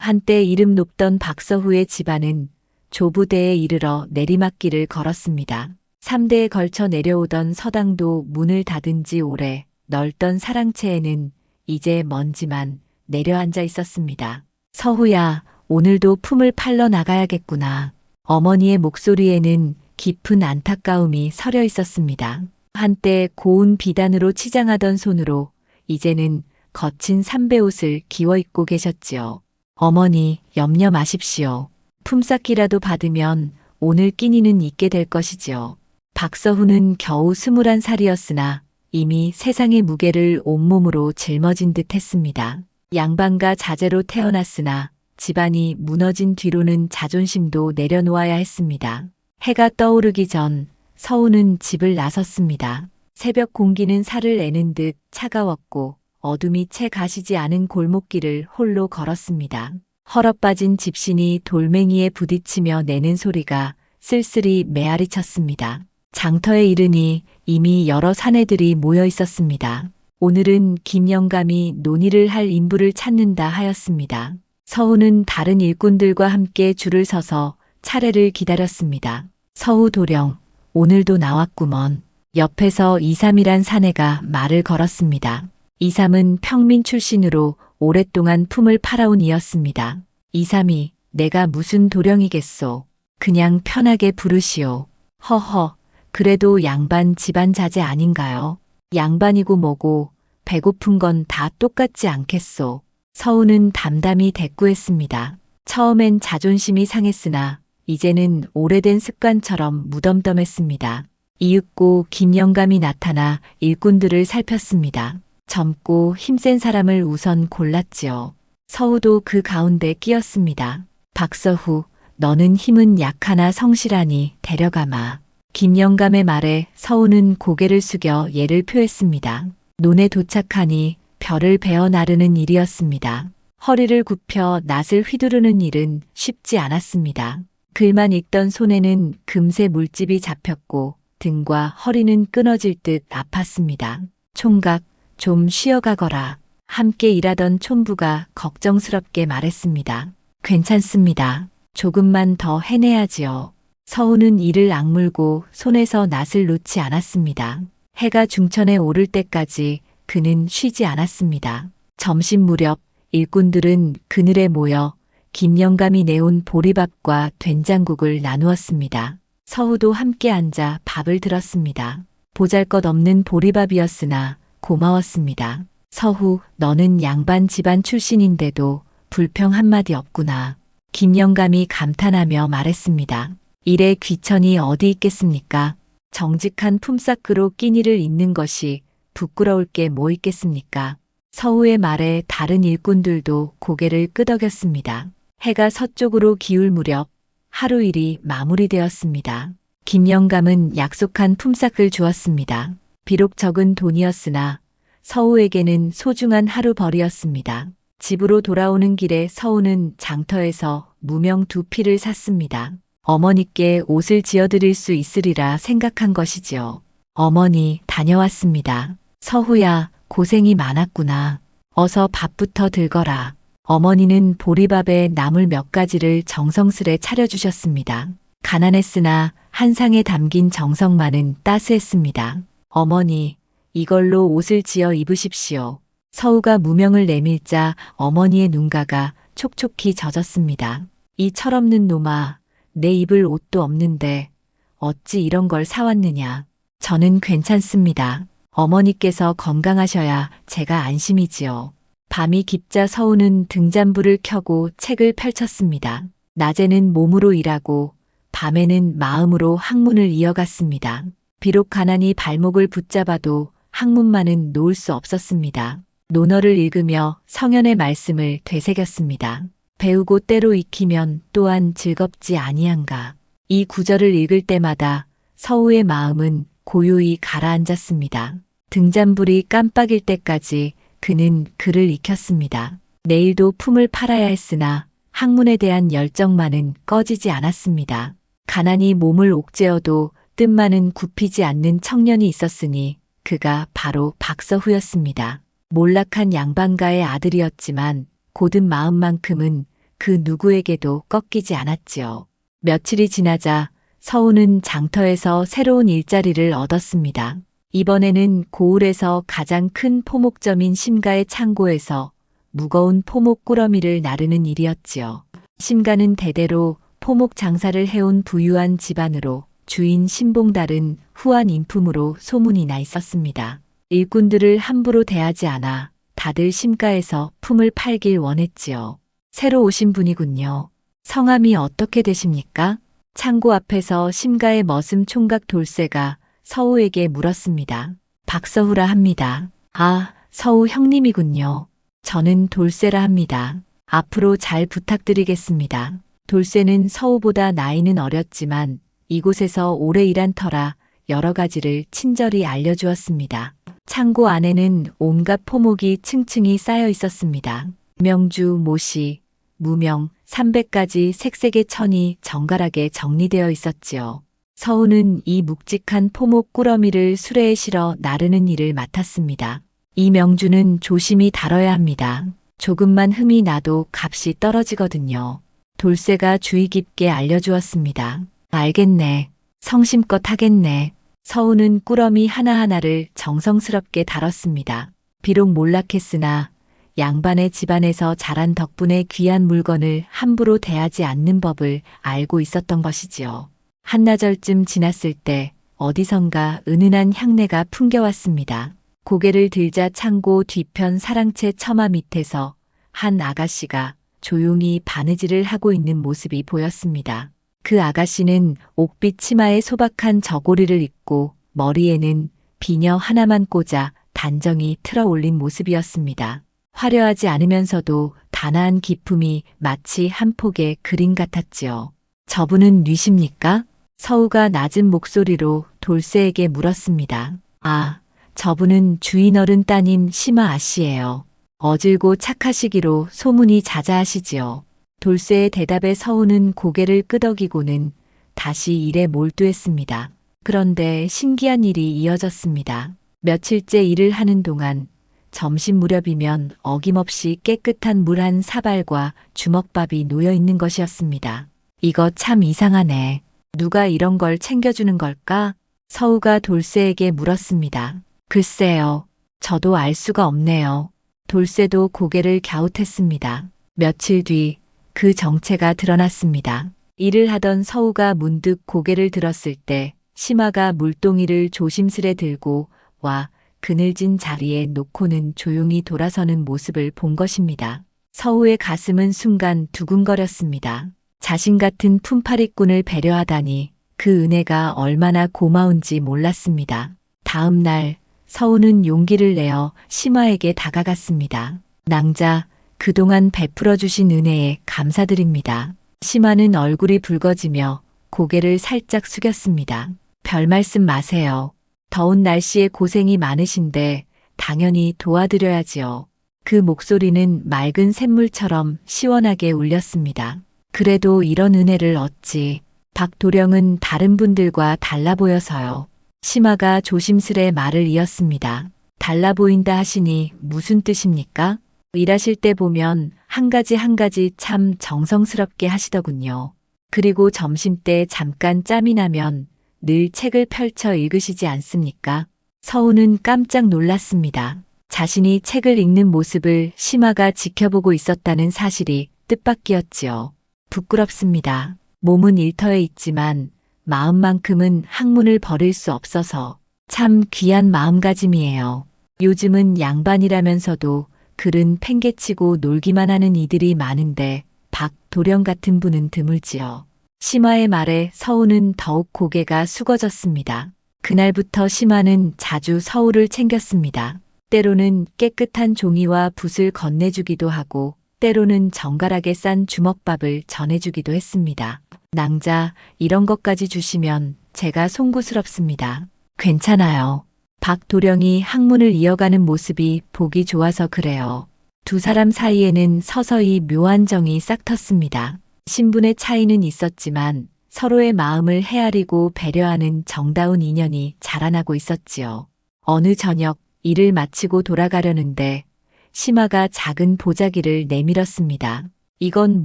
한때 이름 높던 박서후의 집안은 조부대에 이르러 내리막길을 걸었습니다. 3대에 걸쳐 내려오던 서당도 문을 닫은 지 오래 넓던 사랑채에는 이제 먼지만 내려앉아 있었습니다. 서후야, 오늘도 품을 팔러 나가야겠구나. 어머니의 목소리에는 깊은 안타까움이 서려 있었습니다. 한때 고운 비단으로 치장하던 손으로 이제는 거친 삼배옷을 기워 입고 계셨지요. 어머니, 염려 마십시오. 품삯이라도 받으면 오늘 끼니는 있게 될 것이지요. 박서후는 겨우 21살이었으나 이미 세상의 무게를 온몸으로 짊어진 듯 했습니다. 양반과 자제로 태어났으나 집안이 무너진 뒤로는 자존심도 내려놓아야 했습니다. 해가 떠오르기 전 서우는 집을 나섰습니다. 새벽 공기는 살을 내는 듯 차가웠고 어둠이 채 가시지 않은 골목길을 홀로 걸었습니다. 헐어빠진 집신이 돌멩이에 부딪히며 내는 소리가 쓸쓸히 메아리 쳤습니다. 장터에 이르니 이미 여러 사내들이 모여 있었습니다. 오늘은 김영감이 논의를 할 인부를 찾는다 하였습니다. 서우는 다른 일꾼들과 함께 줄을 서서 차례를 기다렸습니다. 서우 도령, 오늘도 나왔구먼. 옆에서 이삼이란 사내가 말을 걸었습니다. 이삼은 평민 출신으로 오랫동안 품을 팔아온 이였습니다. 이삼이, 내가 무슨 도령이겠소. 그냥 편하게 부르시오. 허허, 그래도 양반 집안 자제 아닌가요? 양반이고 뭐고 배고픈 건 다 똑같지 않겠소. 서우는 담담히 대꾸했습니다. 처음엔 자존심이 상했으나 이제는 오래된 습관처럼 무덤덤했습니다. 이윽고 김영감이 나타나 일꾼들을 살폈습니다. 젊고 힘센 사람을 우선 골랐지요. 서우도 그 가운데 끼었습니다. 박서후, 너는 힘은 약하나 성실하니 데려가마. 김영감의 말에 서우는 고개를 숙여 예를 표했습니다. 논에 도착하니 별을 베어 나르는 일이었습니다. 허리를 굽혀 낫을 휘두르는 일은 쉽지 않았습니다. 글만 읽던 손에는 금세 물집이 잡혔고 등과 허리는 끊어질 듯 아팠습니다. 총각, 좀 쉬어가거라. 함께 일하던 촌부가 걱정스럽게 말했습니다. 괜찮습니다. 조금만 더 해내야지요. 서우는 이를 악물고 손에서 낫을 놓지 않았습니다. 해가 중천에 오를 때까지 그는 쉬지 않았습니다. 점심 무렵 일꾼들은 그늘에 모여 김영감이 내온 보리밥과 된장국을 나누었습니다. 서우도 함께 앉아 밥을 들었습니다. 보잘것없는 보리밥이었으나 고마웠습니다. 서후, 너는 양반 집안 출신인데도 불평 한마디 없구나. 김영감이 감탄하며 말했습니다. 일에 귀천이 어디 있겠습니까? 정직한 품삯으로 끼니를 잇는 것이 부끄러울 게 뭐 있겠습니까? 서우의 말에 다른 일꾼들도 고개를 끄덕였습니다. 해가 서쪽으로 기울 무렵 하루 일이 마무리되었습니다. 김영감은 약속한 품삯을 주었습니다. 비록 적은 돈이었으나 서우에게는 소중한 하루벌이었습니다. 집으로 돌아오는 길에 서우는 장터에서 무명 2피를 샀습니다. 어머니께 옷을 지어드릴 수 있으리라 생각한 것이지요. 어머니, 다녀왔습니다. 서후야, 고생이 많았구나. 어서 밥부터 들거라. 어머니는 보리밥에 나물 몇 가지를 정성스레 차려주셨습니다. 가난했으나 한 상에 담긴 정성만은 따스했습니다. 어머니, 이걸로 옷을 지어 입으십시오. 서우가 무명을 내밀자 어머니의 눈가가 촉촉히 젖었습니다. 이 철없는 놈아, 내 입을 옷도 없는데 어찌 이런 걸 사왔느냐. 저는 괜찮습니다. 어머니께서 건강하셔야 제가 안심이지요. 밤이 깊자 서우는 등잔불을 켜고 책을 펼쳤습니다. 낮에는 몸으로 일하고 밤에는 마음으로 학문을 이어갔습니다. 비록 가난이 발목을 붙잡아도 학문만은 놓을 수 없었습니다. 논어를 읽으며 성현의 말씀을 되새겼습니다. 배우고 때로 익히면 또한 즐겁지 아니한가. 이 구절을 읽을 때마다 서우의 마음은 고요히 가라앉았습니다. 등잔불이 깜빡일 때까지 그는 글을 익혔습니다. 내일도 품을 팔아야 했으나 학문에 대한 열정만은 꺼지지 않았습니다. 가난이 몸을 옥죄어도 뜻만은 굽히지 않는 청년이 있었으니 그가 바로 박서후였습니다. 몰락한 양반가의 아들이었지만 고든 마음만큼은 그 누구에게도 꺾이지 않았지요. 며칠이 지나자 서우는 장터에서 새로운 일자리를 얻었습니다. 이번에는 고을에서 가장 큰 포목점인 심가의 창고에서 무거운 포목 꾸러미를 나르는 일이었지요. 심가는 대대로 포목 장사를 해온 부유한 집안으로 주인 신봉달은 후한 인품으로 소문이 나 있었습니다. 일꾼들을 함부로 대하지 않아 다들 심가에서 품을 팔길 원했지요. 새로 오신 분이군요. 성함이 어떻게 되십니까? 창고 앞에서 심가의 머슴 총각 돌쇠가 서우에게 물었습니다. 박서후라 합니다. 아, 서우 형님이군요. 저는 돌쇠라 합니다. 앞으로 잘 부탁드리겠습니다. 돌쇠는 서우보다 나이는 어렸지만 이곳에서 오래 일한 터라 여러 가지를 친절히 알려주었습니다. 창고 안에는 온갖 포목이 층층이 쌓여 있었습니다. 명주, 모시, 무명, 300가지 색색의 천이 정갈하게 정리되어 있었지요. 서우는 이 묵직한 포목 꾸러미를 수레에 실어 나르는 일을 맡았습니다. 이 명주는 조심히 다뤄야 합니다. 조금만 흠이 나도 값이 떨어지거든요. 돌쇠가 주의 깊게 알려주었습니다. 알겠네. 성심껏 하겠네. 서우는 꾸러미 하나하나를 정성스럽게 다뤘습니다. 비록 몰락했으나 양반의 집안에서 자란 덕분에 귀한 물건을 함부로 대하지 않는 법을 알고 있었던 것이지요. 한나절쯤 지났을 때 어디선가 은은한 향내가 풍겨왔습니다. 고개를 들자 창고 뒤편 사랑채 처마 밑에서 한 아가씨가 조용히 바느질을 하고 있는 모습이 보였습니다. 그 아가씨는 옥빛 치마에 소박한 저고리를 입고 머리에는 비녀 하나만 꽂아 단정히 틀어 올린 모습이었습니다. 화려하지 않으면서도 단아한 기품이 마치 한 폭의 그림 같았지요. 저분은 뉘십니까? 서우가 낮은 목소리로 돌쇠에게 물었습니다. 아, 저분은 주인 어른 따님 심아 아씨예요. 어질고 착하시기로 소문이 자자하시지요. 돌쇠의 대답에 서우는 고개를 끄덕이고는 다시 일에 몰두했습니다. 그런데 신기한 일이 이어졌습니다. 며칠째 일을 하는 동안 점심 무렵이면 어김없이 깨끗한 물 한 사발과 주먹밥이 놓여 있는 것이었습니다. 이거 참 이상하네. 누가 이런 걸 챙겨주는 걸까? 서우가 돌쇠에게 물었습니다. 글쎄요. 저도 알 수가 없네요. 돌쇠도 고개를 갸웃했습니다. 며칠 뒤 그 정체가 드러났습니다. 일을 하던 서우가 문득 고개를 들었을 때 심아가 물동이를 조심스레 들고 와 그늘진 자리에 놓고는 조용히 돌아서는 모습을 본 것입니다. 서우의 가슴은 순간 두근거렸습니다. 자신 같은 품팔이꾼을 배려하다니 그 은혜가 얼마나 고마운지 몰랐습니다. 다음 날 서우는 용기를 내어 심아에게 다가갔습니다. 낭자, 그동안 베풀어 주신 은혜에 감사드립니다. 심아는 얼굴이 붉어지며 고개를 살짝 숙였습니다. 별 말씀 마세요. 더운 날씨에 고생이 많으신데 당연히 도와드려야지요. 그 목소리는 맑은 샘물처럼 시원하게 울렸습니다. 그래도 이런 은혜를 어찌. 박도령은 다른 분들과 달라 보여서요. 심아가 조심스레 말을 이었습니다. 달라 보인다 하시니 무슨 뜻입니까? 일하실 때 보면 한 가지 한 가지 참 정성스럽게 하시더군요. 그리고 점심때 잠깐 짬이 나면 늘 책을 펼쳐 읽으시지 않습니까? 서우는 깜짝 놀랐습니다. 자신이 책을 읽는 모습을 심아가 지켜보고 있었다는 사실이 뜻밖이었지요. 부끄럽습니다. 몸은 일터에 있지만 마음만큼은 학문을 버릴 수 없어서 참 귀한 마음가짐이에요. 요즘은 양반이라면서도 글은 팽개치고 놀기만 하는 이들이 많은데 박도령 같은 분은 드물지요. 심아의 말에 서우는 더욱 고개가 숙어졌습니다. 그날부터 심아는 자주 서우를 챙겼습니다. 때로는 깨끗한 종이와 붓을 건네주기도 하고 때로는 정갈하게 싼 주먹밥을 전해주기도 했습니다. 낭자, 이런 것까지 주시면 제가 송구스럽습니다. 괜찮아요. 박도령이 학문을 이어가는 모습이 보기 좋아서 그래요. 두 사람 사이에는 서서히 묘한 정이 싹 텄습니다. 신분의 차이는 있었지만 서로의 마음을 헤아리고 배려하는 정다운 인연이 자라나고 있었지요. 어느 저녁 일을 마치고 돌아가려는데 심아가 작은 보자기를 내밀었습니다. 이건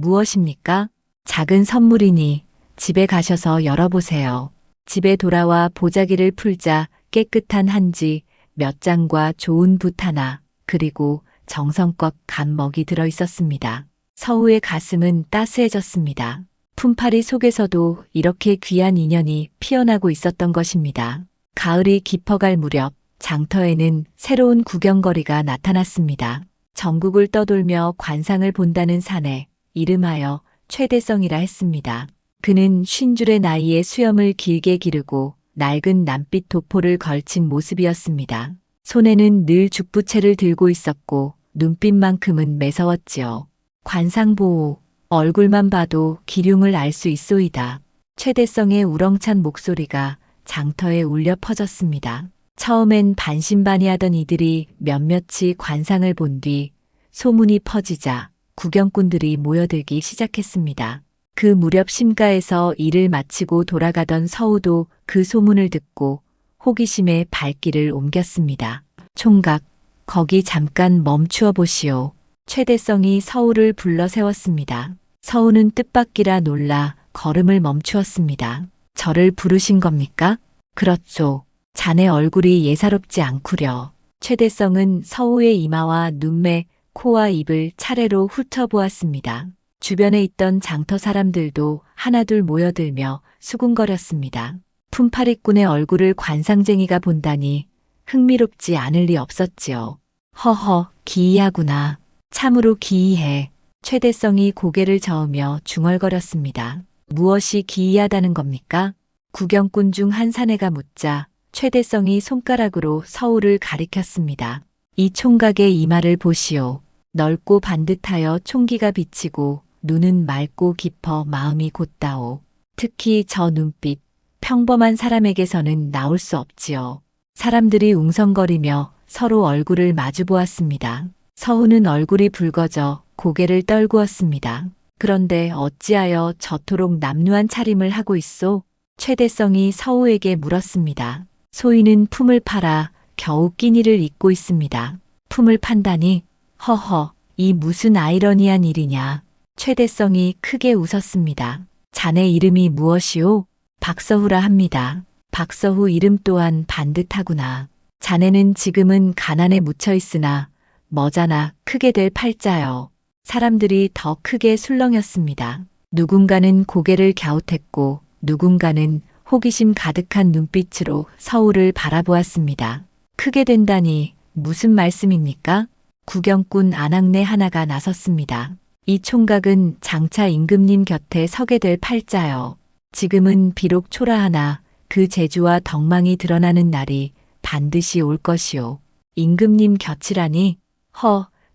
무엇입니까? 작은 선물이니 집에 가셔서 열어보세요. 집에 돌아와 보자기를 풀자 깨끗한 한지 몇 장과 좋은 붓 하나, 그리고 정성껏 간 먹이 들어 있었습니다. 서우의 가슴은 따스해졌습니다. 품팔이 속에서도 이렇게 귀한 인연이 피어나고 있었던 것입니다. 가을이 깊어갈 무렵 장터에는 새로운 구경거리가 나타났습니다. 전국을 떠돌며 관상을 본다는 사내, 이름하여 최대성이라 했습니다. 그는 50줄의 나이에 수염을 길게 기르고 낡은 남빛 도포를 걸친 모습이었습니다. 손에는 늘 죽부채를 들고 있었고 눈빛만큼은 매서웠지요. 관상보호, 얼굴만 봐도 기륭을 알 수 있소이다. 최대성의 우렁찬 목소리가 장터에 울려 퍼졌습니다. 처음엔 반신반의하던 이들이 몇몇이 관상을 본 뒤 소문이 퍼지자 구경꾼들이 모여들기 시작했습니다. 그 무렵 심가에서 일을 마치고 돌아가던 서우도 그 소문을 듣고 호기심에 발길을 옮겼습니다. 총각, 거기 잠깐 멈추어 보시오. 최대성이 서우를 불러 세웠습니다. 서우는 뜻밖이라 놀라 걸음을 멈추었습니다. 저를 부르신 겁니까? 그렇소. 자네 얼굴이 예사롭지 않구려. 최대성은 서우의 이마와 눈매, 코와 입을 차례로 훑어보았습니다. 주변에 있던 장터 사람들도 하나둘 모여들며 수군거렸습니다. 품팔이꾼의 얼굴을 관상쟁이가 본다니 흥미롭지 않을 리 없었지요. 허허, 기이하구나. 참으로 기이해. 최대성이 고개를 저으며 중얼거렸습니다. 무엇이 기이하다는 겁니까? 구경꾼 중 한 사내가 묻자 최대성이 손가락으로 서우를 가리켰습니다. 이 총각의 이마를 보시오. 넓고 반듯하여 총기가 비치고 눈은 맑고 깊어 마음이 곧다오. 특히 저 눈빛, 평범한 사람에게서는 나올 수 없지요. 사람들이 웅성거리며 서로 얼굴을 마주 보았습니다. 서우는 얼굴이 붉어져 고개를 떨구었습니다. 그런데 어찌하여 저토록 남루한 차림을 하고 있소? 최대성이 서우에게 물었습니다. 소인은 품을 팔아 겨우 끼니를 잇고 있습니다. 품을 판다니? 허허, 이 무슨 아이러니한 일이냐. 최대성이 크게 웃었습니다. 자네 이름이 무엇이오? 박서후라 합니다. 박서후 이름 또한 반듯하구나. 자네는 지금은 가난에 묻혀 있으나 머자나 크게 될 팔자여. 사람들이 더 크게 술렁였습니다. 누군가는 고개를 갸웃했고 누군가는 호기심 가득한 눈빛으로 서우를 바라보았습니다. 크게 된다니 무슨 말씀입니까? 구경꾼 안악내 하나가 나섰습니다. 이 총각은 장차 임금님 곁에 서게 될 팔자여. 지금은 비록 초라하나 그 재주와 덕망이 드러나는 날이 반드시 올 것이오. 임금님 곁이라니?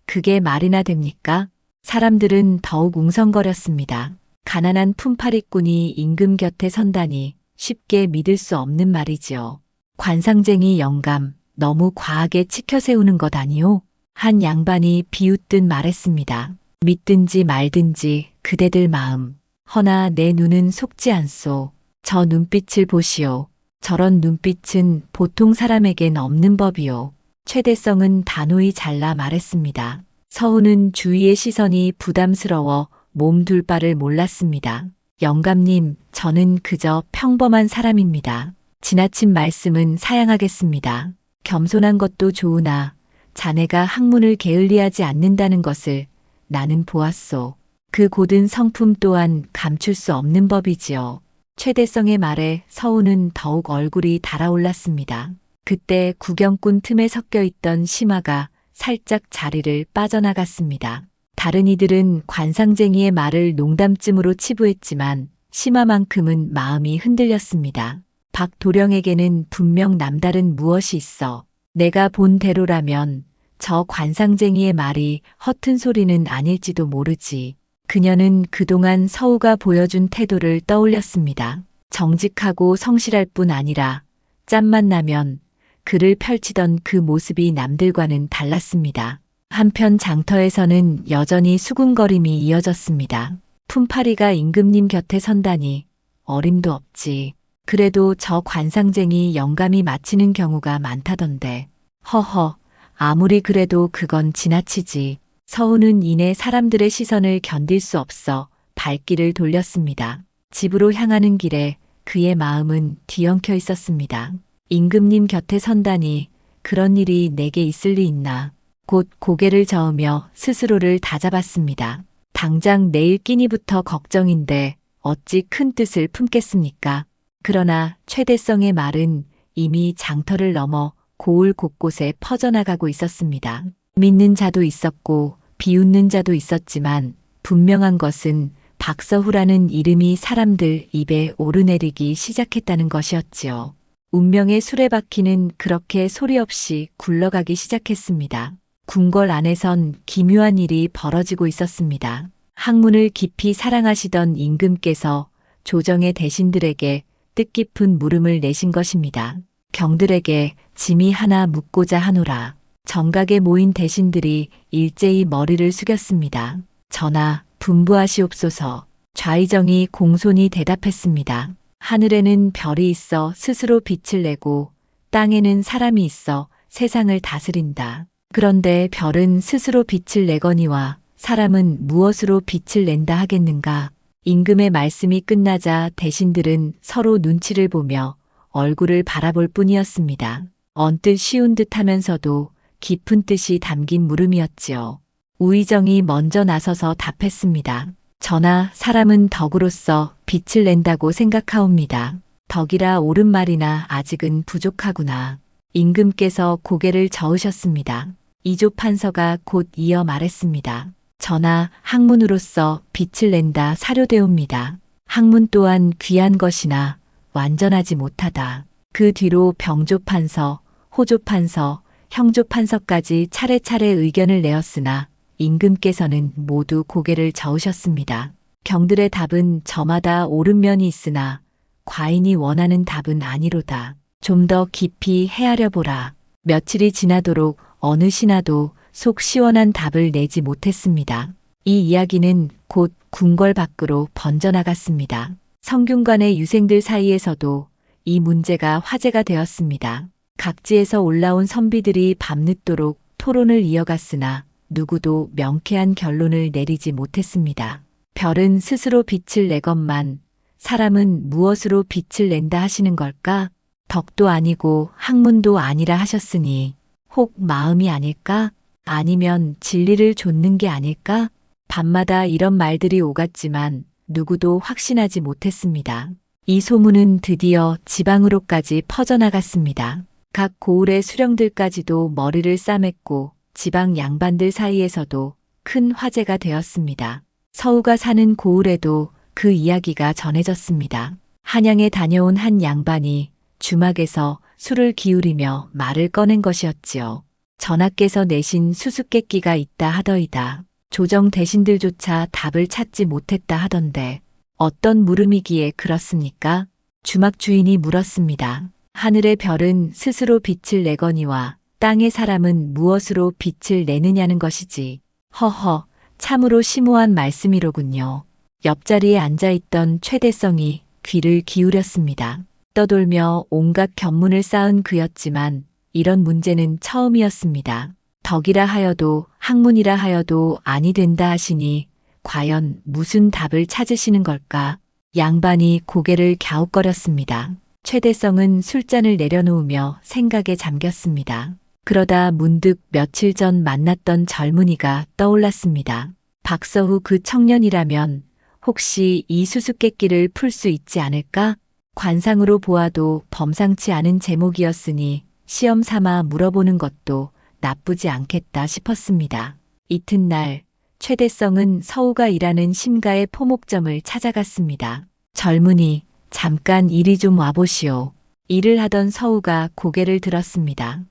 그게 말이나 됩니까? 사람들은 더욱 웅성거렸습니다. 가난한 품팔이꾼이 임금 곁에 선다니 쉽게 믿을 수 없는 말이지요. 관상쟁이 영감, 너무 과하게 치켜 세우는 것 아니오? 한 양반이 비웃듯 말했습니다. 믿든지 말든지 그대들 마음. 허나 내 눈은 속지 않소. 저 눈빛을 보시오. 저런 눈빛은 보통 사람에겐 없는 법이오. 최대성은 단호히 잘라 말했습니다. 서우는 주위의 시선이 부담스러워 몸둘 바를 몰랐습니다. 영감님, 저는 그저 평범한 사람입니다. 지나친 말씀은 사양하겠습니다. 겸손한 것도 좋으나 자네가 학문을 게을리하지 않는다는 것을 나는 보았소. 그 고든 성품 또한 감출 수 없는 법이지요. 최대성의 말에 서우는 더욱 얼굴이 달아올랐습니다. 그때 구경꾼 틈에 섞여 있던 심화가 살짝 자리를 빠져나갔습니다. 다른 이들은 관상쟁이의 말을 농담쯤으로 치부했지만 심화만큼은 마음이 흔들렸습니다. 박도령에게는 분명 남다른 무엇이 있어. 내가 본 대로라면 저 관상쟁이의 말이 허튼 소리는 아닐지도 모르지. 그녀는 그동안 서우가 보여준 태도를 떠올렸습니다. 정직하고 성실할 뿐 아니라 짬만 나면 글을 펼치던 그 모습이 남들과는 달랐습니다. 한편 장터에서는 여전히 수군거림이 이어졌습니다. 품팔이가 임금님 곁에 선다니 어림도 없지. 그래도 저 관상쟁이 영감이 마치는 경우가 많다던데. 허허, 아무리 그래도 그건 지나치지. 서우는 이내 사람들의 시선을 견딜 수 없어 발길을 돌렸습니다. 집으로 향하는 길에 그의 마음은 뒤엉켜 있었습니다. 임금님 곁에 선다니 그런 일이 내게 있을 리 있나. 곧 고개를 저으며 스스로를 다잡았습니다. 당장 내일 끼니부터 걱정인데 어찌 큰 뜻을 품겠습니까? 그러나 최대성의 말은 이미 장터를 넘어 고을 곳곳에 퍼져나가고 있었습니다. 믿는 자도 있었고 비웃는 자도 있었지만 분명한 것은 박서후라는 이름이 사람들 입에 오르내리기 시작했다는 것이었지요. 운명의 수레바퀴는 그렇게 소리 없이 굴러가기 시작했습니다. 궁궐 안에선 기묘한 일이 벌어지고 있었습니다. 학문을 깊이 사랑하시던 임금께서 조정의 대신들에게 뜻깊은 물음을 내신 것입니다. 경들에게 짐이 하나 묻고자 하노라. 정각에 모인 대신들이 일제히 머리를 숙였습니다. 전하, 분부하시옵소서. 좌의정이 공손히 대답했습니다. 하늘에는 별이 있어 스스로 빛을 내고 땅에는 사람이 있어 세상을 다스린다. 그런데 별은 스스로 빛을 내거니와 사람은 무엇으로 빛을 낸다 하겠는가? 임금의 말씀이 끝나자 대신들은 서로 눈치를 보며 얼굴을 바라볼 뿐이었습니다. 언뜻 쉬운 듯 하면서도 깊은 뜻이 담긴 물음이었지요. 우의정이 먼저 나서서 답했습니다. 전하, 사람은 덕으로서 빛을 낸다고 생각하옵니다. 덕이라 옳은 말이나 아직은 부족하구나. 임금께서 고개를 저으셨습니다. 이조 판서가 곧 이어 말했습니다. 전하, 학문으로서 빛을 낸다 사료되옵니다. 학문 또한 귀한 것이나 완전하지 못하다. 그 뒤로 병조 판서, 호조 판서, 형조 판서까지 차례차례 의견을 내었으나 임금께서는 모두 고개를 저으셨습니다. 경들의 답은 저마다 옳은 면이 있으나 과인이 원하는 답은 아니로다. 좀 더 깊이 헤아려 보라. 며칠이 지나도록 어느 신하도 속 시원한 답을 내지 못했습니다. 이 이야기는 곧 궁궐 밖으로 번져나갔습니다. 성균관의 유생들 사이에서도 이 문제가 화제가 되었습니다. 각지에서 올라온 선비들이 밤늦도록 토론을 이어갔으나 누구도 명쾌한 결론을 내리지 못했습니다. 별은 스스로 빛을 내건만 사람은 무엇으로 빛을 낸다 하시는 걸까? 덕도 아니고 학문도 아니라 하셨으니 혹 마음이 아닐까? 아니면 진리를 좇는 게 아닐까? 밤마다 이런 말들이 오갔지만 누구도 확신하지 못했습니다. 이 소문은 드디어 지방으로까지 퍼져나갔습니다. 각 고을의 수령들까지도 머리를 싸맸고 지방 양반들 사이에서도 큰 화제가 되었습니다. 서우가 사는 고을에도 그 이야기가 전해졌습니다. 한양에 다녀온 한 양반이 주막에서 술을 기울이며 말을 꺼낸 것이었지요. 전하께서 내신 수수께끼가 있다 하더이다. 조정 대신들조차 답을 찾지 못했다 하던데 어떤 물음이기에 그렇습니까? 주막 주인이 물었습니다. 하늘의 별은 스스로 빛을 내거니와 땅의 사람은 무엇으로 빛을 내느냐는 것이지. 허허, 참으로 심오한 말씀이로군요. 옆자리에 앉아있던 최대성이 귀를 기울였습니다. 떠돌며 온갖 견문을 쌓은 그였지만 이런 문제는 처음이었습니다. 덕이라 하여도 학문이라 하여도 아니 된다 하시니 과연 무슨 답을 찾으시는 걸까? 양반이 고개를 갸웃거렸습니다. 최대성은 술잔을 내려놓으며 생각에 잠겼습니다. 그러다 문득 며칠 전 만났던 젊은이가 떠올랐습니다. 박서후 그 청년이라면 혹시 이 수수께끼를 풀 수 있지 않을까? 관상으로 보아도 범상치 않은 제목이었으니 시험 삼아 물어보는 것도 나쁘지 않겠다 싶었습니다. 이튿날 최대성은 서우가 일하는 심가의 포목점을 찾아갔습니다. 젊은이, 잠깐 이리 좀 와보시오. 일을 하던 서우가 고개를 들었습니다.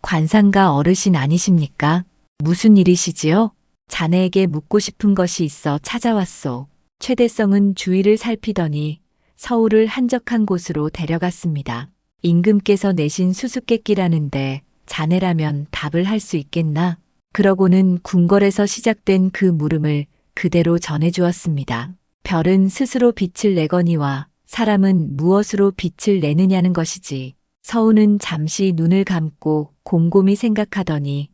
관상가 어르신 아니십니까? 무슨 일이시지요? 자네에게 묻고 싶은 것이 있어 찾아왔소. 최대성은 주위를 살피더니 서우를 한적한 곳으로 데려갔습니다. 임금께서 내신 수수께끼라는데 자네라면 답을 할 수 있겠나? 그러고는 궁궐에서 시작된 그 물음을 그대로 전해주었습니다. 별은 스스로 빛을 내거니와 사람은 무엇으로 빛을 내느냐는 것이지. 서우는 잠시 눈을 감고 곰곰이 생각하더니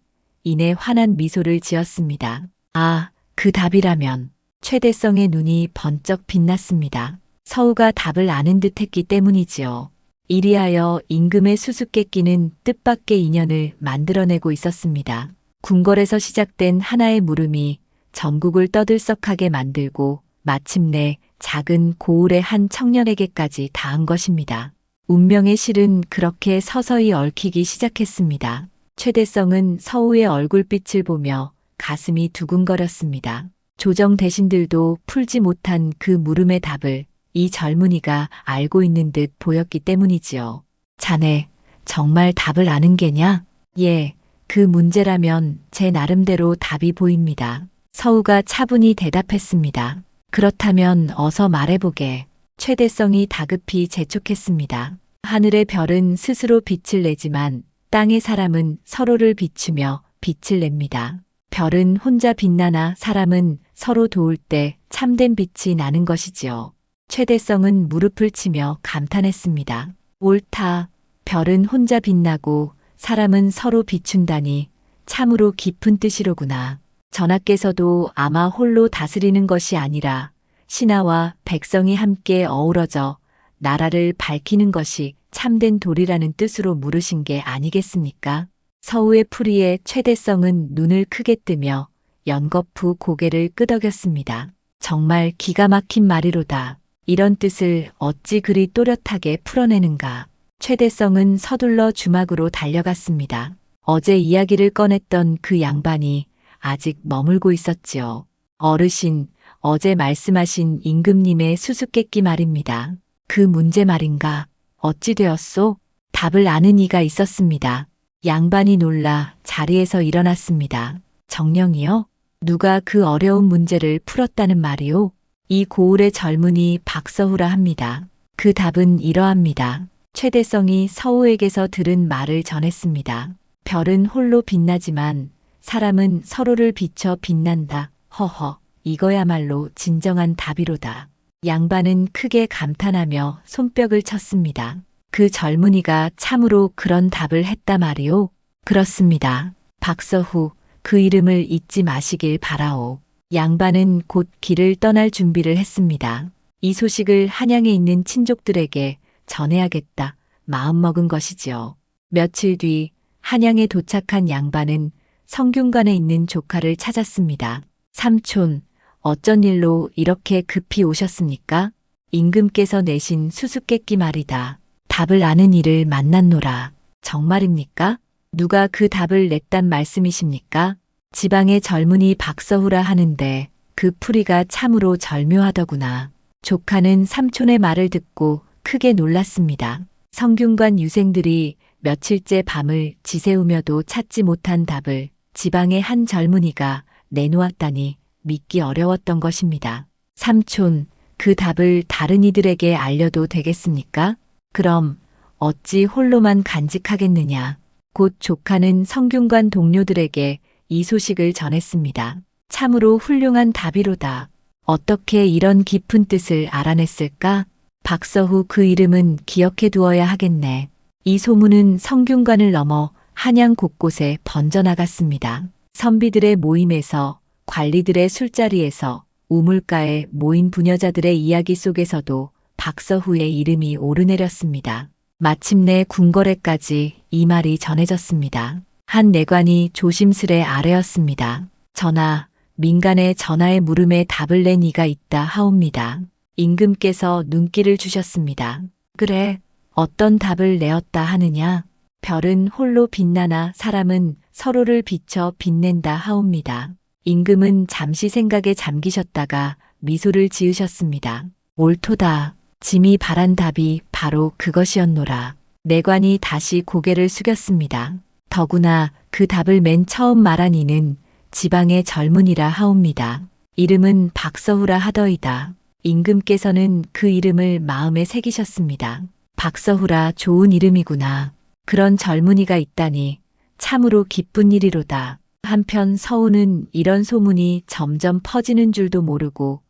이내 환한 미소를 지었습니다. 아, 그 답이라면. 최대성의 눈이 번쩍 빛났습니다. 서우가 답을 아는 듯 했기 때문이지요. 이리하여 임금의 수수께끼는 뜻밖의 인연을 만들어내고 있었습니다. 궁궐에서 시작된 하나의 물음이 전국을 떠들썩하게 만들고 마침내 작은 고을의 한 청년에게까지 닿은 것입니다. 운명의 실은 그렇게 서서히 얽히기 시작했습니다. 최대성은 서우의 얼굴빛을 보며 가슴이 두근거렸습니다. 조정 대신들도 풀지 못한 그 물음의 답을 이 젊은이가 알고 있는 듯 보였기 때문이지요. 자네, 정말 답을 아는 게냐? 예, 그 문제라면 제 나름대로 답이 보입니다. 서우가 차분히 대답했습니다. 그렇다면 어서 말해보게. 최대성이 다급히 재촉했습니다. 하늘의 별은 스스로 빛을 내지만 땅의 사람은 서로를 비추며 빛을 냅니다. 별은 혼자 빛나나 사람은 서로 도울 때 참된 빛이 나는 것이지요. 최대성은 무릎을 치며 감탄했습니다. 옳다. 별은 혼자 빛나고 사람은 서로 비춘다니 참으로 깊은 뜻이로구나. 전하께서도 아마 홀로 다스리는 것이 아니라 신하와 백성이 함께 어우러져 나라를 밝히는 것이 참된 도리라는 뜻으로 물으신 게 아니겠습니까? 서우의 풀이에 최대성은 눈을 크게 뜨며 연거푸 고개를 끄덕였습니다. 정말 기가 막힌 말이로다. 이런 뜻을 어찌 그리 또렷하게 풀어내는가. 최대성은 서둘러 주막으로 달려갔습니다. 어제 이야기를 꺼냈던 그 양반이 아직 머물고 있었지요. 어르신, 어제 말씀하신 임금님의 수수께끼 말입니다. 그 문제 말인가? 어찌 되었소? 답을 아는 이가 있었습니다. 양반이 놀라 자리에서 일어났습니다. 정령이요? 누가 그 어려운 문제를 풀었다는 말이오? 이 고을의 젊은이 박서후라 합니다. 그 답은 이러합니다. 최대성이 서우에게서 들은 말을 전했습니다. 별은 홀로 빛나지만 사람은 서로를 비춰 빛난다. 허허, 이거야말로 진정한 답이로다. 양반은 크게 감탄하며 손뼉을 쳤습니다. 그 젊은이가 참으로 그런 답을 했다 말이오? 그렇습니다. 박서후, 그 이름을 잊지 마시길 바라오. 양반은 곧 길을 떠날 준비를 했습니다. 이 소식을 한양에 있는 친족들에게 전해야겠다 마음먹은 것이지요. 며칠 뒤 한양에 도착한 양반은 성균관에 있는 조카를 찾았습니다. 삼촌, 어쩐 일로 이렇게 급히 오셨습니까? 임금께서 내신 수수께끼 말이다. 답을 아는 이를 만났노라. 정말입니까? 누가 그 답을 냈단 말씀이십니까? 지방의 젊은이 박서후라 하는데 그 풀이가 참으로 절묘하더구나. 조카는 삼촌의 말을 듣고 크게 놀랐습니다. 성균관 유생들이 며칠째 밤을 지새우며도 찾지 못한 답을 지방의 한 젊은이가 내놓았다니 믿기 어려웠던 것입니다. 삼촌, 그 답을 다른 이들에게 알려도 되겠습니까? 그럼 어찌 홀로만 간직하겠느냐. 곧 조카는 성균관 동료들에게 이 소식을 전했습니다. 참으로 훌륭한 답이로다. 어떻게 이런 깊은 뜻을 알아냈을까? 박서후 그 이름은 기억해 두어야 하겠네. 이 소문은 성균관을 넘어 한양 곳곳에 번져나갔습니다. 선비들의 모임에서, 관리들의 술자리에서, 우물가에 모인 부녀자들의 이야기 속에서도 박서후의 이름이 오르내렸습니다. 마침내 궁궐에까지 이 말이 전해졌습니다. 한 내관이 조심스레 아뢰었습니다. 전하, 민간의 전하의 물음에 답을 낸 이가 있다 하옵니다. 임금께서 눈길을 주셨습니다. 그래, 어떤 답을 내었다 하느냐? 별은 홀로 빛나나 사람은 서로를 비춰 빛낸다 하옵니다. 임금은 잠시 생각에 잠기셨다가 미소를 지으셨습니다. 옳도다. 짐이 바란 답이 바로 그것이었노라. 내관이 다시 고개를 숙였습니다. 더구나 그 답을 맨 처음 말한 이는 지방의 젊은이라 하옵니다. 이름은 박서후라 하더이다. 임금께서는 그 이름을 마음에 새기셨습니다. 박서후라 좋은 이름이구나. 그런 젊은이가 있다니 참으로 기쁜 일이로다. 한편 서우는 이런 소문이 점점 퍼지는 줄도 모르고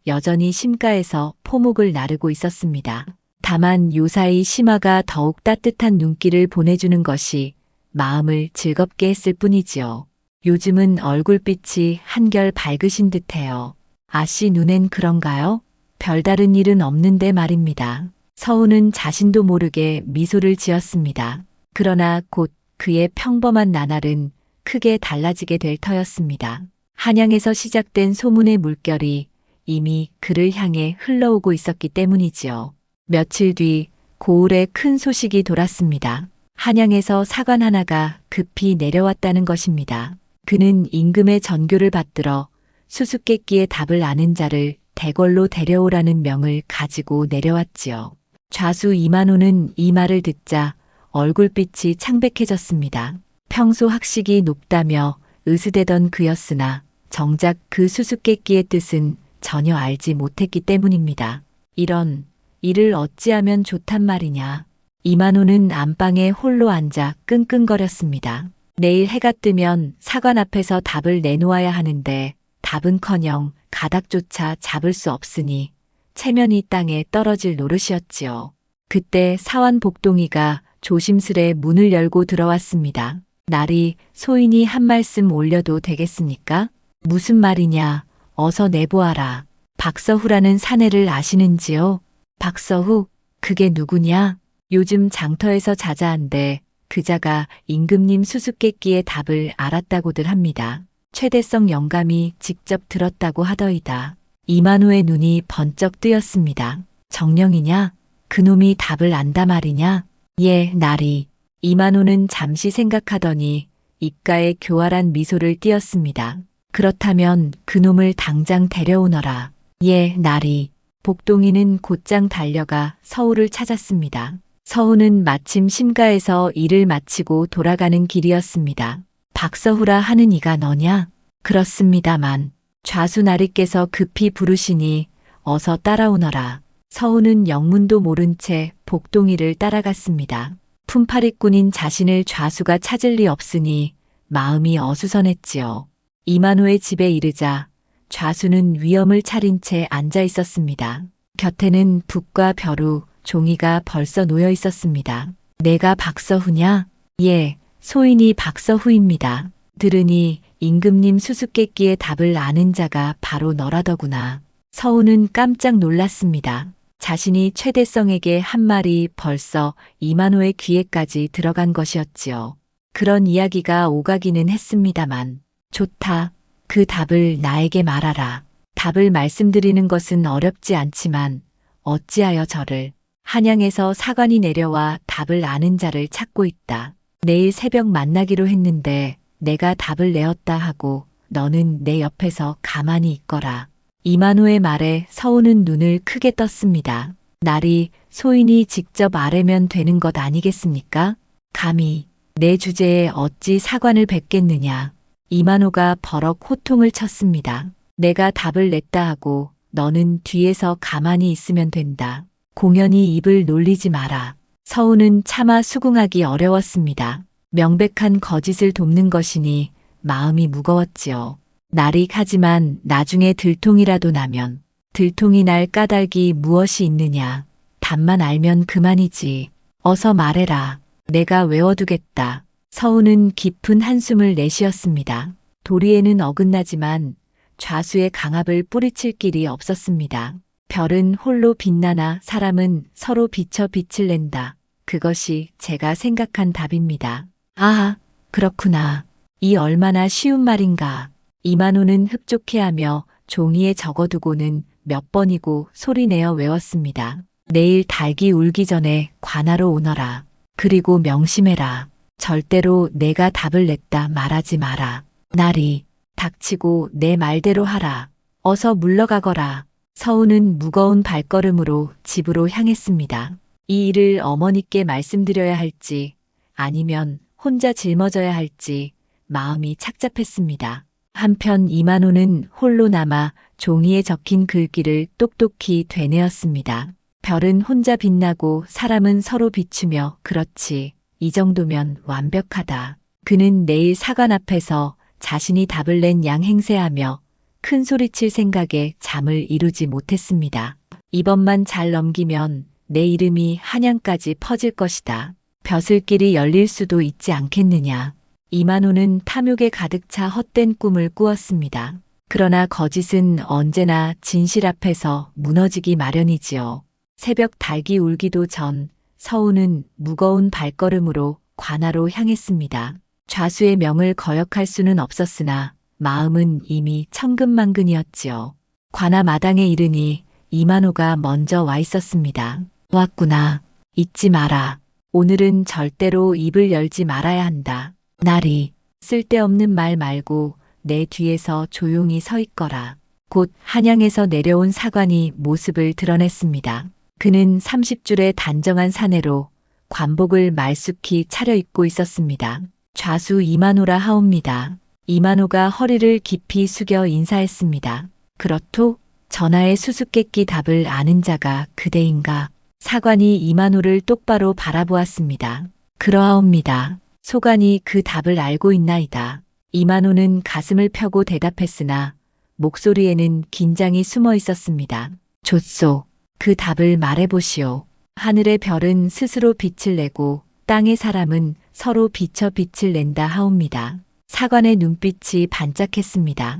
여전히 심가에서 포목을 나르고 있었습니다. 다만 요사이 심화가 더욱 따뜻한 눈길을 보내주는 것이 마음을 즐겁게 했을 뿐이지요. 요즘은 얼굴빛이 한결 밝으신 듯해요. 아씨 눈엔 그런가요? 별다른 일은 없는데 말입니다. 서훈은 자신도 모르게 미소를 지었습니다. 그러나 곧 그의 평범한 나날은 크게 달라지게 될 터였습니다. 한양에서 시작된 소문의 물결이 이미 그를 향해 흘러오고 있었기 때문이지요. 며칠 뒤 고을에 큰 소식이 돌았습니다. 한양에서 사관 하나가 급히 내려왔다는 것입니다. 그는 임금의 전교를 받들어 수수께끼의 답을 아는 자를 대궐로 데려오라는 명을 가지고 내려왔지요. 좌수 이만호는 이 말을 듣자 얼굴빛이 창백해졌습니다. 평소 학식이 높다며 으스대던 그였으나 정작 그 수수께끼의 뜻은 전혀 알지 못했기 때문입니다. 이런 일을 어찌하면 좋단 말이냐. 이만호는 안방에 홀로 앉아 끙끙거렸습니다. 내일 해가 뜨면 사관 앞에서 답을 내놓아야 하는데 답은커녕 가닥조차 잡을 수 없으니 체면이 땅에 떨어질 노릇이었지요. 그때 사환 복동이가 조심스레 문을 열고 들어왔습니다. 날이 소인이 한 말씀 올려도 되겠습니까? 무슨 말이냐? 어서 내보아라. 박서후라는 사내를 아시는지요? 박서후? 그게 누구냐? 요즘 장터에서 자자한데 그자가 임금님 수수께끼의 답을 알았다고들 합니다. 최대성 영감이 직접 들었다고 하더이다. 이만호의 눈이 번쩍 뜨였습니다. 정령이냐? 그놈이 답을 안다 말이냐? 예, 나리. 이만호는 잠시 생각하더니 입가에 교활한 미소를 띄었습니다. 그렇다면 그놈을 당장 데려오너라. 예, 나리. 복동이는 곧장 달려가 서울을 찾았습니다. 서훈은 마침 심가에서 일을 마치고 돌아가는 길이었습니다. 박서후라 하는 이가 너냐? 그렇습니다만 좌수 나리께서 급히 부르시니 어서 따라오너라. 서훈은 영문도 모른 채 복동이를 따라갔습니다. 품팔이꾼인 자신을 좌수가 찾을 리 없으니 마음이 어수선했지요. 이만호의 집에 이르자 좌수는 위엄을 차린 채 앉아 있었습니다. 곁에는 붓과 벼루, 종이가 벌써 놓여 있었습니다. 내가 박서후냐? 예, 소인이 박서후입니다. 들으니 임금님 수수께끼의 답을 아는 자가 바로 너라더구나. 서훈은 깜짝 놀랐습니다. 자신이 최대성에게 한 말이 벌써 이만호의 귀에까지 들어간 것이었지요. 그런 이야기가 오가기는 했습니다만 좋다. 그 답을 나에게 말하라. 답을 말씀드리는 것은 어렵지 않지만 어찌하여 저를 한양에서 사관이 내려와 답을 아는 자를 찾고 있다. 내일 새벽 만나기로 했는데 내가 답을 내었다 하고 너는 내 옆에서 가만히 있거라. 이만호의 말에 서훈은 눈을 크게 떴습니다. 날이 소인이 직접 아뢰면 되는 것 아니겠습니까? 감히 내 주제에 어찌 사관을 뵙겠느냐. 이만호가 버럭 호통을 쳤습니다. 내가 답을 냈다 하고 너는 뒤에서 가만히 있으면 된다. 공연히 입을 놀리지 마라. 서훈은 차마 수긍하기 어려웠습니다. 명백한 거짓을 돕는 것이니 마음이 무거웠지요. 나릭하지만 나중에 들통이라도 나면 들통이 날 까닭이 무엇이 있느냐. 답만 알면 그만이지. 어서 말해라. 내가 외워두겠다. 서훈은 깊은 한숨을 내쉬었습니다. 도리에는 어긋나지만 좌수의 강압을 뿌리칠 길이 없었습니다. 별은 홀로 빛나나 사람은 서로 비춰 빛을 낸다. 그것이 제가 생각한 답입니다. 아, 그렇구나. 이 얼마나 쉬운 말인가. 이만호는 흡족해하며 종이에 적어두고는 몇 번이고 소리내어 외웠습니다. 내일 닭이 울기 전에 관하로 오너라. 그리고 명심해라. 절대로 내가 답을 냈다 말하지 마라. 나리, 닥치고 내 말대로 하라. 어서 물러가거라. 서훈은 무거운 발걸음으로 집으로 향했습니다. 이 일을 어머니께 말씀드려야 할지 아니면 혼자 짊어져야 할지 마음이 착잡했습니다. 한편 이만호는 홀로 남아 종이에 적힌 글귀를 똑똑히 되뇌었습니다. 별은 혼자 빛나고 사람은 서로 비추며 그렇지. 이 정도면 완벽하다. 그는 내일 사관 앞에서 자신이 답을 낸 양 행세하며 큰 소리칠 생각에 잠을 이루지 못했습니다. 이번만 잘 넘기면 내 이름이 한양까지 퍼질 것이다. 벼슬길이 열릴 수도 있지 않겠느냐. 이만호는 탐욕에 가득 차 헛된 꿈을 꾸었습니다. 그러나 거짓은 언제나 진실 앞에서 무너지기 마련이지요. 새벽 닭이 울기도 전 서우는 무거운 발걸음으로 관아로 향했습니다. 좌수의 명을 거역할 수는 없었으나 마음은 이미 천근만근이었지요. 관아 마당에 이르니 이만호가 먼저 와 있었습니다. 왔구나. 잊지 마라. 오늘은 절대로 입을 열지 말아야 한다. 나리, 쓸데없는 말 말고 내 뒤에서 조용히 서 있거라. 곧 한양에서 내려온 사관이 모습을 드러냈습니다. 그는 30줄의 단정한 사내로 관복을 말쑥히 차려입고 있었습니다. 좌수 이만호라 하옵니다. 이만호가 허리를 깊이 숙여 인사했습니다. 그렇토? 전하의 수수께끼 답을 아는 자가 그대인가? 사관이 이만호를 똑바로 바라보았습니다. 그러하옵니다. 소관이 그 답을 알고 있나이다. 이만호는 가슴을 펴고 대답했으나 목소리에는 긴장이 숨어 있었습니다. 좋소. 그 답을 말해보시오. 하늘의 별은 스스로 빛을 내고 땅의 사람은 서로 비춰 빛을 낸다 하옵니다. 사관의 눈빛이 반짝했습니다.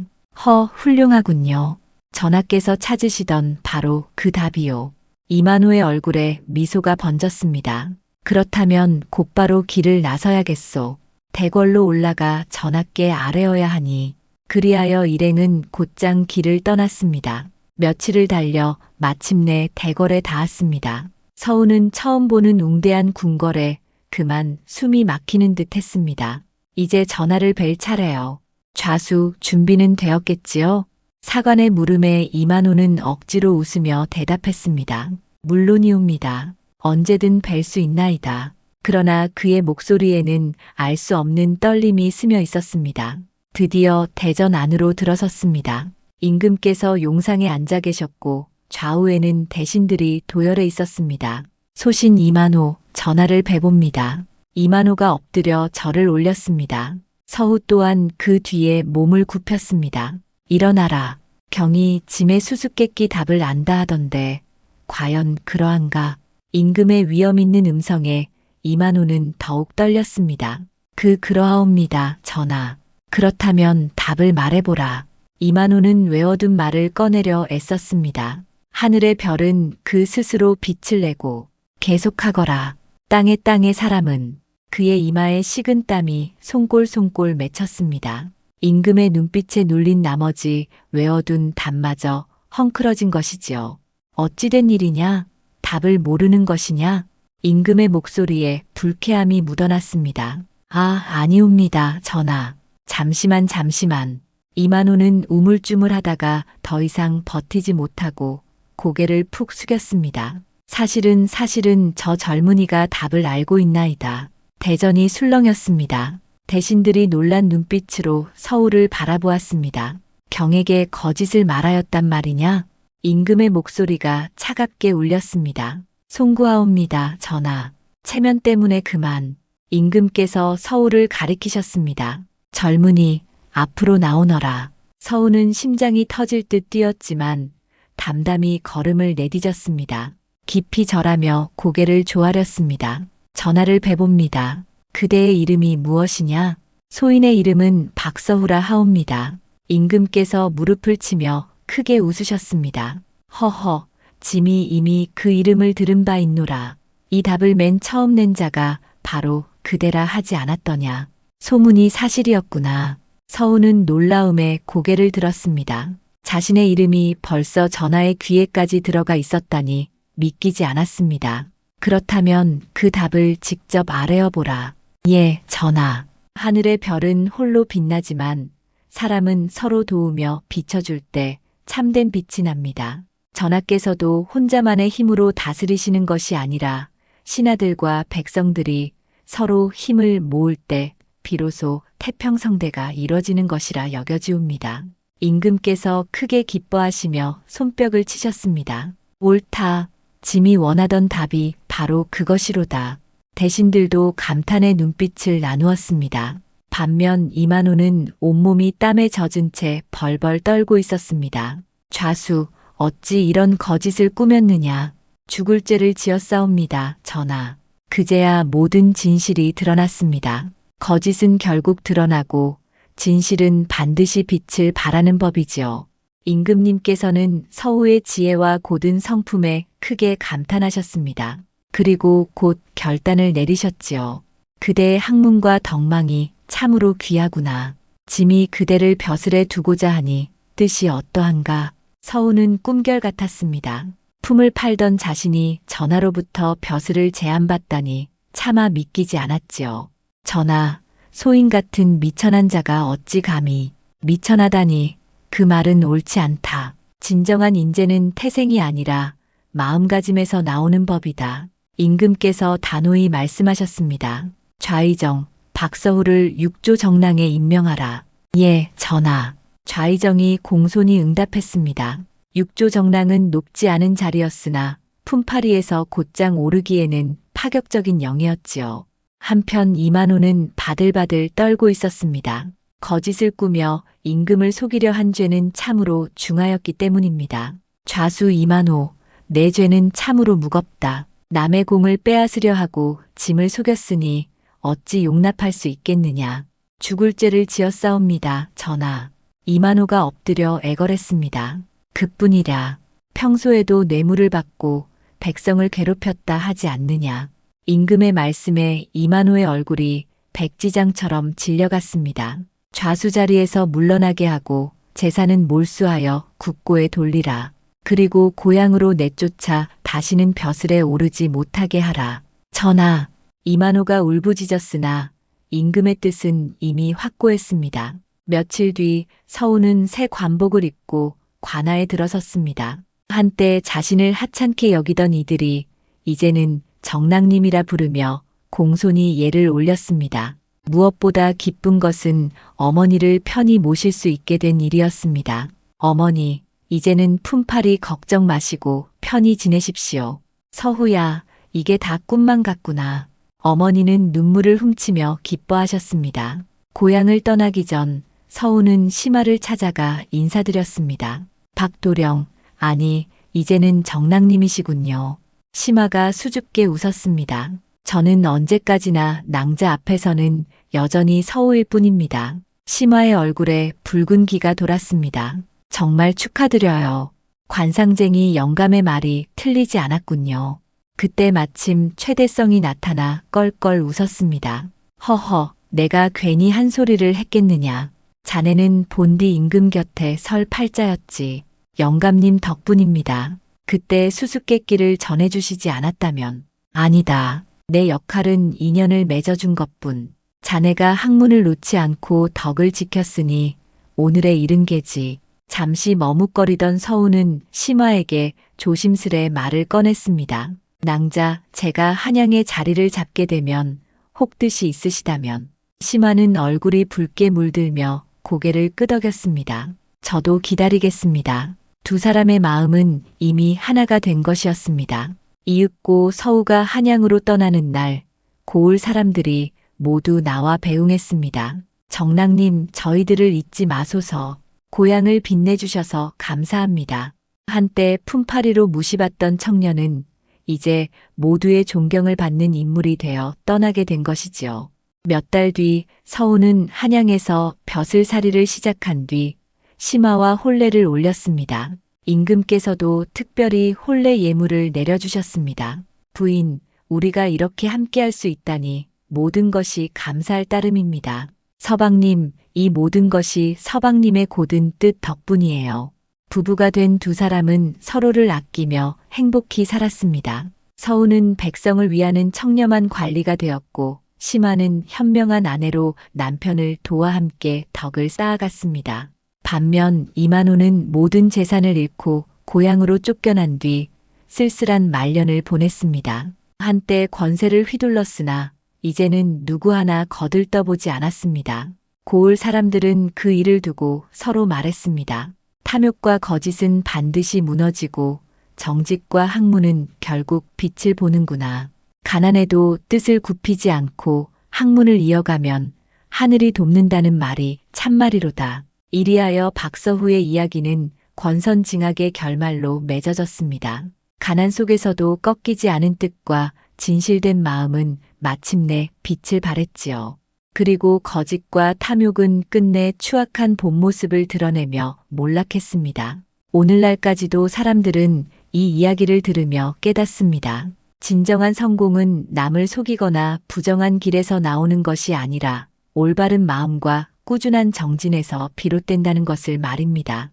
훌륭하군요. 전하께서 찾으시던 바로 그 답이요. 이만호의 얼굴에 미소가 번졌습니다. 그렇다면 곧바로 길을 나서야겠소. 대궐로 올라가 전하께 아뢰어야 하니. 그리하여 일행은 곧장 길을 떠났습니다. 며칠을 달려 마침내 대궐에 닿았습니다. 서우는 처음 보는 웅대한 궁궐에 그만 숨이 막히는 듯 했습니다. 이제 전하를 뵐 차례요. 좌수 준비는 되었겠지요? 사관의 물음에 이만호는 억지로 웃으며 대답했습니다. 물론이옵니다. 언제든 뵐 수 있나이다. 그러나 그의 목소리에는 알 수 없는 떨림이 스며 있었습니다. 드디어 대전 안으로 들어섰습니다. 임금께서 용상에 앉아 계셨고 좌우에는 대신들이 도열해 있었습니다. 소신 이만호, 전하를 뵈봅니다. 이만호가 엎드려 절을 올렸습니다. 서우 또한 그 뒤에 몸을 굽혔습니다. 일어나라. 경이 짐의 수수께끼 답을 안다 하던데 과연 그러한가? 임금의 위엄 있는 음성에 이만호는 더욱 떨렸습니다. 그러하옵니다, 전하. 그렇다면 답을 말해보라. 이만호는 외워둔 말을 꺼내려 애썼습니다. 하늘의 별은 그 스스로 빛을 내고 계속하거라. 땅의 사람은 그의 이마에 식은 땀이 송골송골 맺혔습니다. 임금의 눈빛에 눌린 나머지 외워둔 답마저 헝클어진 것이지요. 어찌된 일이냐? 답을 모르는 것이냐? 임금의 목소리에 불쾌함이 묻어났습니다. 아니옵니다, 전하. 잠시만. 이만호는 우물쭈물하다가 더 이상 버티지 못하고 고개를 푹 숙였습니다. 사실은 저 젊은이가 답을 알고 있나이다. 대전이 술렁였습니다. 대신들이 놀란 눈빛으로 서우를 바라보았습니다. 경에게 거짓을 말하였단 말이냐? 임금의 목소리가 차갑게 울렸습니다. 송구하옵니다, 전하. 체면 때문에 그만. 임금께서 서우를 가리키셨습니다. 젊은이, 앞으로 나오너라. 서우는 심장이 터질 듯 뛰었지만 담담히 걸음을 내디뎠습니다. 깊이 절하며 고개를 조아렸습니다. 전하를 뵈봅니다. 그대의 이름이 무엇이냐? 소인의 이름은 박서후라 하옵니다. 임금께서 무릎을 치며 크게 웃으셨습니다. 허허, 짐이 이미 그 이름을 들은 바 있노라. 이 답을 맨 처음 낸 자가 바로 그대라 하지 않았더냐. 소문이 사실이었구나. 서우는 놀라움에 고개를 들었습니다. 자신의 이름이 벌써 전하의 귀에까지 들어가 있었다니 믿기지 않았습니다. 그렇다면 그 답을 직접 아뢰어 보라. 예, 전하. 하늘의 별은 홀로 빛나지만 사람은 서로 도우며 비춰줄 때 참된 빛이 납니다. 전하께서도 혼자만의 힘으로 다스리시는 것이 아니라 신하들과 백성들이 서로 힘을 모을 때 비로소 태평성대가 이뤄지는 것이라 여겨지옵니다. 임금께서 크게 기뻐하시며 손뼉을 치셨습니다. 옳다. 짐이 원하던 답이 바로 그것이로다. 대신들도 감탄의 눈빛을 나누었습니다. 반면 이만호는 온몸이 땀에 젖은 채 벌벌 떨고 있었습니다. 좌수, 어찌 이런 거짓을 꾸몄느냐. 죽을 죄를 지었사옵니다, 전하. 그제야 모든 진실이 드러났습니다. 거짓은 결국 드러나고 진실은 반드시 빛을 발하는 법이지요. 임금님께서는 서우의 지혜와 고든 성품에 크게 감탄하셨습니다. 그리고 곧 결단을 내리셨지요. 그대의 학문과 덕망이 참으로 귀하구나. 짐이 그대를 벼슬에 두고자 하니 뜻이 어떠한가. 서우는 꿈결 같았습니다. 품을 팔던 자신이 전하로부터 벼슬을 제안받다니 차마 믿기지 않았지요. 전하, 소인 같은 미천한 자가 어찌 감히. 미천하다니 그 말은 옳지 않다. 진정한 인재는 태생이 아니라 마음가짐에서 나오는 법이다. 임금께서 단호히 말씀하셨습니다. 좌의정, 박서후를 육조 정랑에 임명하라. 예, 전하. 좌의정이 공손히 응답했습니다. 육조 정랑은 높지 않은 자리였으나 품팔이에서 곧장 오르기에는 파격적인 영예였지요. 한편 이만호는 바들바들 떨고 있었습니다. 거짓을 꾸며 임금을 속이려 한 죄는 참으로 중하였기 때문입니다. 좌수 이만호, 내 죄는 참으로 무겁다. 남의 공을 빼앗으려 하고 짐을 속였으니 어찌 용납할 수 있겠느냐. 죽을 죄를 지었사옵니다, 전하. 이만호가 엎드려 애걸했습니다. 그뿐이라 평소에도 뇌물을 받고 백성을 괴롭혔다 하지 않느냐. 임금의 말씀에 이만호의 얼굴이 백지장처럼 질려갔습니다. 좌수 자리에서 물러나게 하고 재산은 몰수하여 국고에 돌리라. 그리고 고향으로 내쫓아 다시는 벼슬에 오르지 못하게 하라. 전하, 이만호가 울부짖었으나 임금의 뜻은 이미 확고했습니다. 며칠 뒤 서우는 새 관복을 입고 관아에 들어섰습니다. 한때 자신을 하찮게 여기던 이들이 이제는 정랑님이라 부르며 공손히 예를 올렸습니다. 무엇보다 기쁜 것은 어머니를 편히 모실 수 있게 된 일이었습니다. 어머니, 이제는 품팔이 걱정 마시고 편히 지내십시오. 서후야, 이게 다 꿈만 같구나. 어머니는 눈물을 훔치며 기뻐하셨습니다. 고향을 떠나기 전 서우는 심화를 찾아가 인사드렸습니다. 박도령, 아니, 이제는 정랑님이시군요. 심화가 수줍게 웃었습니다. 저는 언제까지나 낭자 앞에서는 여전히 서우일 뿐입니다. 심화의 얼굴에 붉은 기가 돌았습니다. 정말 축하드려요. 관상쟁이 영감의 말이 틀리지 않았군요. 그때 마침 최대성이 나타나 껄껄 웃었습니다. 허허, 내가 괜히 한 소리를 했겠느냐. 자네는 본디 임금 곁에 설 팔자였지. 영감님 덕분입니다. 그때 수수께끼를 전해주시지 않았다면. 아니다. 내 역할은 인연을 맺어준 것뿐. 자네가 학문을 놓지 않고 덕을 지켰으니 오늘의 이른 게지. 잠시 머뭇거리던 서우는 심화에게 조심스레 말을 꺼냈습니다. 낭자, 제가 한양의 자리를 잡게 되면 혹 뜻이 있으시다면. 심화는 얼굴이 붉게 물들며 고개를 끄덕였습니다. 저도 기다리겠습니다. 두 사람의 마음은 이미 하나가 된 것이었습니다. 이윽고 서우가 한양으로 떠나는 날, 고을 사람들이 모두 나와 배웅했습니다. 정랑님, 저희들을 잊지 마소서. 고향을 빛내주셔서 감사합니다. 한때 품팔이로 무시받던 청년은 이제 모두의 존경을 받는 인물이 되어 떠나게 된 것이지요. 몇 달 뒤 서우는 한양에서 벼슬살이를 시작한 뒤 심화와 혼례를 올렸습니다. 임금께서도 특별히 혼례 예물을 내려주셨습니다. 부인, 우리가 이렇게 함께할 수 있다니 모든 것이 감사할 따름입니다. 서방님, 이 모든 것이 서방님의 고든 뜻 덕분이에요. 부부가 된 두 사람은 서로를 아끼며 행복히 살았습니다. 서우는 백성을 위하는 청렴한 관리가 되었고 심화는 현명한 아내로 남편을 도와 함께 덕을 쌓아갔습니다. 반면 이만호는 모든 재산을 잃고 고향으로 쫓겨난 뒤 쓸쓸한 말년을 보냈습니다. 한때 권세를 휘둘렀으나 이제는 누구 하나 거들떠보지 않았습니다. 고을 사람들은 그 일을 두고 서로 말했습니다. 탐욕과 거짓은 반드시 무너지고 정직과 학문은 결국 빛을 보는구나. 가난해도 뜻을 굽히지 않고 학문을 이어가면 하늘이 돕는다는 말이 참말이로다. 이리하여 박서후의 이야기는 권선징악의 결말로 맺어졌습니다. 가난 속에서도 꺾이지 않은 뜻과 진실된 마음은 마침내 빛을 발했지요. 그리고 거짓과 탐욕은 끝내 추악한 본 모습을 드러내며 몰락했습니다. 오늘날까지도 사람들은 이 이야기를 들으며 깨닫습니다. 진정한 성공은 남을 속이거나 부정한 길에서 나오는 것이 아니라 올바른 마음과 꾸준한 정진에서 비롯된다는 것을 말입니다.